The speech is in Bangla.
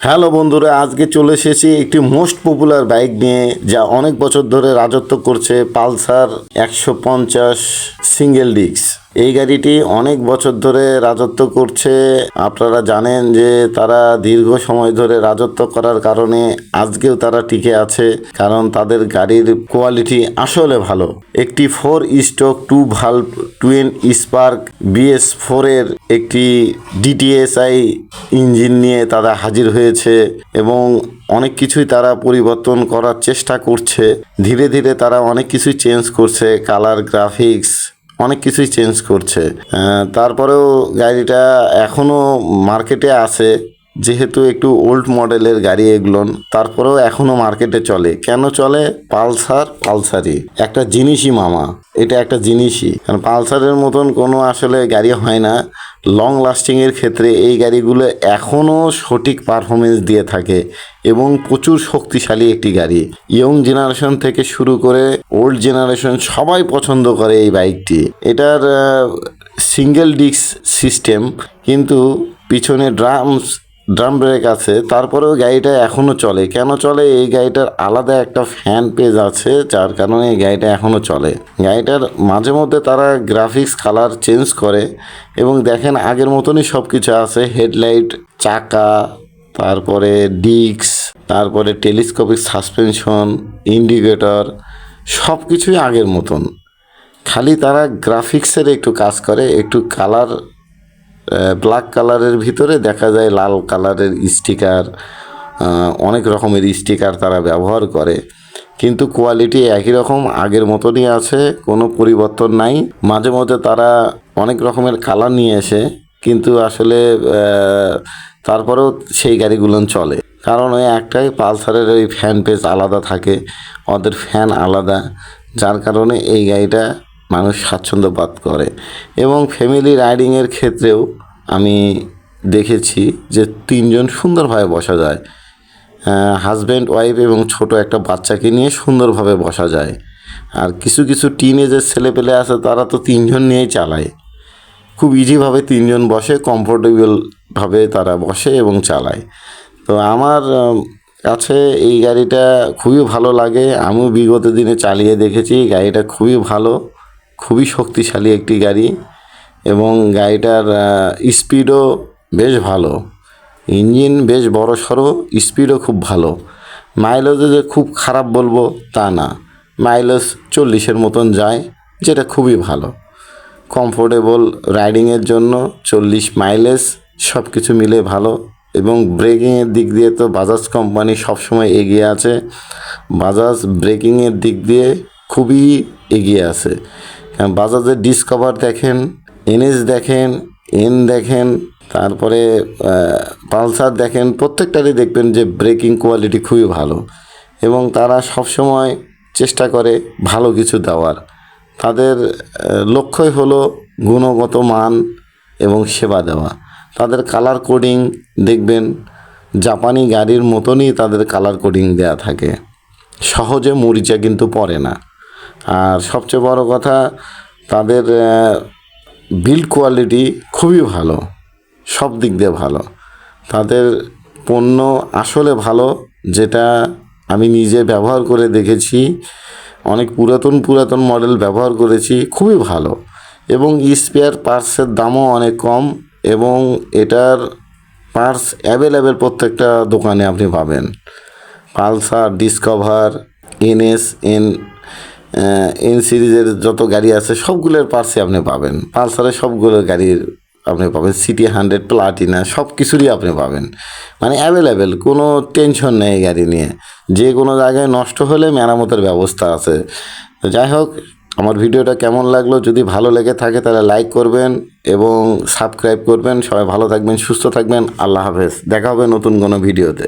হ্যালো বন্ধুরা, আজকে চলে এসেছি একটি মোস্ট পপুলার বাইক নিয়ে, যা অনেক বছর ধরে রাজত্ব করছে, পালসার 150 সিঙ্গেল ডিস্ক। এই গাড়িটি অনেক বছর ধরে রাজত্ব করছে। আপনারা জানেন যে তারা দীর্ঘ সময় ধরে রাজত্ব করার কারণে আজকেও তারা টিকে আছে, কারণ তাদের গাড়ির কোয়ালিটি আসলে ভালো। একটি 4 stroke 2 valve twin spark BS4 এর একটি DTSI ইঞ্জিন নিয়ে তারা হাজির হয়েছে এবং অনেক কিছুই তারা পরিবর্তন করার চেষ্টা করছে। ধীরে ধীরে তারা অনেক কিছুই চেঞ্জ করছে, কালার, গ্রাফিক্স, অনেক কিছুই চেঞ্জ করছে। তারপরেও গাড়িটা এখনও মার্কেটে আছে, যেহেতু একটু ওল্ড মডেলের গাড়ি এগুলো, তারপরেও এখনও মার্কেটে চলে। কেন চলে? পালসারই একটা জিনিসই মামা, এটা একটা জিনিসই। কারণ পালসারের মতন কোনো আসলে গাড়ি হয় না লং লাস্টিংয়ের ক্ষেত্রে। এই গাড়িগুলো এখনও সঠিক পারফরমেন্স দিয়ে থাকে এবং প্রচুর শক্তিশালী একটি গাড়ি। ইয়ং জেনারেশন থেকে শুরু করে ওল্ড জেনারেশন সবাই পছন্দ করে এই বাইকটি। এটার সিঙ্গেল ডিস্ক সিস্টেম, কিন্তু পিছনে ড্রাম ব্রেক আছে। তারপরেও গাড়িটা এখনও চলে। কেন চলে? এই গাড়িটার আলাদা একটা ফ্যান পেজ আছে, যার কারণে এই গাড়িটা এখনও চলে। গাড়িটার মাঝে মধ্যে তারা গ্রাফিক্স, কালার চেঞ্জ করে এবং দেখেন আগের মতনই সব কিছু আছে। হেডলাইট, চাকা, তারপরে ডিস্ক, তারপরে টেলিস্কোপিক সাসপেনশন, ইন্ডিকেটর, সব কিছুই আগের মতন। খালি তারা গ্রাফিক্সের একটু কাজ করে, একটু কালার, ব্ল্যাক কালারের ভিতরে দেখা যায় লাল কালারের স্টিকার, অনেক রকমের স্টিকার তারা ব্যবহার করে, কিন্তু কোয়ালিটি একই রকম, আগের মতনই আছে, কোনো পরিবর্তন নাই। মাঝে মধ্যে তারা অনেক রকমের কালার নিয়ে এসে, কিন্তু আসলে তারপরেও সেই গাড়িগুলো চলে। কারণ ওই একটাই, পালসারের ওই ফ্যান পেজ আলাদা থাকে, ওদের ফ্যান আলাদা, যার কারণে এই গাড়িটা মানুষ স্বাচ্ছন্দ্য বোধ করে। এবং ফ্যামিলি রাইডিংয়ের ক্ষেত্রেও আমি দেখেছি যে 3 জন সুন্দরভাবে বসা যায়। হাজব্যান্ড, ওয়াইফ এবং ছোট একটা বাচ্চাকে নিয়ে সুন্দরভাবে বসা যায়। আর কিছু কিছু টিনেজের ছেলেপেলে আছে, তারা তো 3 জন নিয়েই চালায়। খুব ইজিভাবে 3 জন বসে, কমফোর্টেবলভাবে তারা বসে এবং চালায়। তো আমার কাছে এই গাড়িটা খুবই ভালো লাগে। আমিও বিগত দিনে চালিয়ে দেখেছি। গাড়িটা খুবই ভালো, খুবই শক্তিশালী একটি গাড়ি এবং গাড়িটার স্পিডও বেশ ভালো। ইঞ্জিন বেশ বড় সড়ো, স্পিডও খুব ভালো। মাইলেজও যে খুব খারাপ বলবো তা না, মাইলেজ 40-এর মতন যায়, যেটা খুবই ভালো। কমফোর্টেবল রাইডিংয়ের জন্য 40 মাইলেজ সব কিছু মিলে ভালো। এবং ব্রেকিংয়ের দিক দিয়ে তো বাজাজ কোম্পানি সবসময় এগিয়ে আছে। বাজাজ ব্রেকিংয়ের দিক দিয়ে খুবই এগিয়ে আছে। বাজাজের ডিসকভার দেখেন, NS দেখেন, দেখেন, তারপরে পালসার দেখেন, প্রত্যেকটারই দেখবেন যে ব্রেকিং কোয়ালিটি খুবই ভালো এবং তারা সবসময় চেষ্টা করে ভালো কিছু দেওয়ার। তাদের লক্ষ্যই হলো গুণগত মান এবং সেবা দেওয়া। তাদের কালার কোডিং দেখবেন জাপানি গাড়ির মতনই তাদের কালার কোডিং দেয়া থাকে, সহজে মরিচা কিন্তু পড়ে না। আর সবচেয়ে বড় কথা, তাদের বিল্ড কোয়ালিটি খুবই ভালো, সব দিক দিয়ে ভালো। তাদের পণ্য আসলে ভালো, যেটা আমি নিজে ব্যবহার করে দেখেছি। অনেক পুরাতন মডেল ব্যবহার করেছি, খুবই ভালো। এবং স্পেয়ার পার্টসের দামও অনেক কম এবং এটার পার্টস অ্যাভেলেবেল প্রত্যেকটা দোকানে আপনি পাবেন। পালসার, ডিসকভার, NS, এন সিরিজের যত গাড়ি আছে সবগুলোর পার্টসই আপনি পাবেন। পালসারের সবগুলো গাড়ির আপনি পাবেন, সিটি 100, প্লাটিনা, সব কিছুরই আপনি পাবেন। মানে অ্যাভেলেবেল, কোনো টেনশন নেই এই গাড়ি নিয়ে। যে কোনো জায়গায় নষ্ট হলে মেরামতের ব্যবস্থা আছে। তো যাই হোক, আমার ভিডিওটা কেমন লাগলো? যদি ভালো লেগে থাকে তাহলে লাইক করবেন এবং সাবস্ক্রাইব করবেন। সবাই ভালো থাকবেন, সুস্থ থাকবেন। আল্লাহ হাফেজ। দেখা হবে নতুন কোনো ভিডিওতে।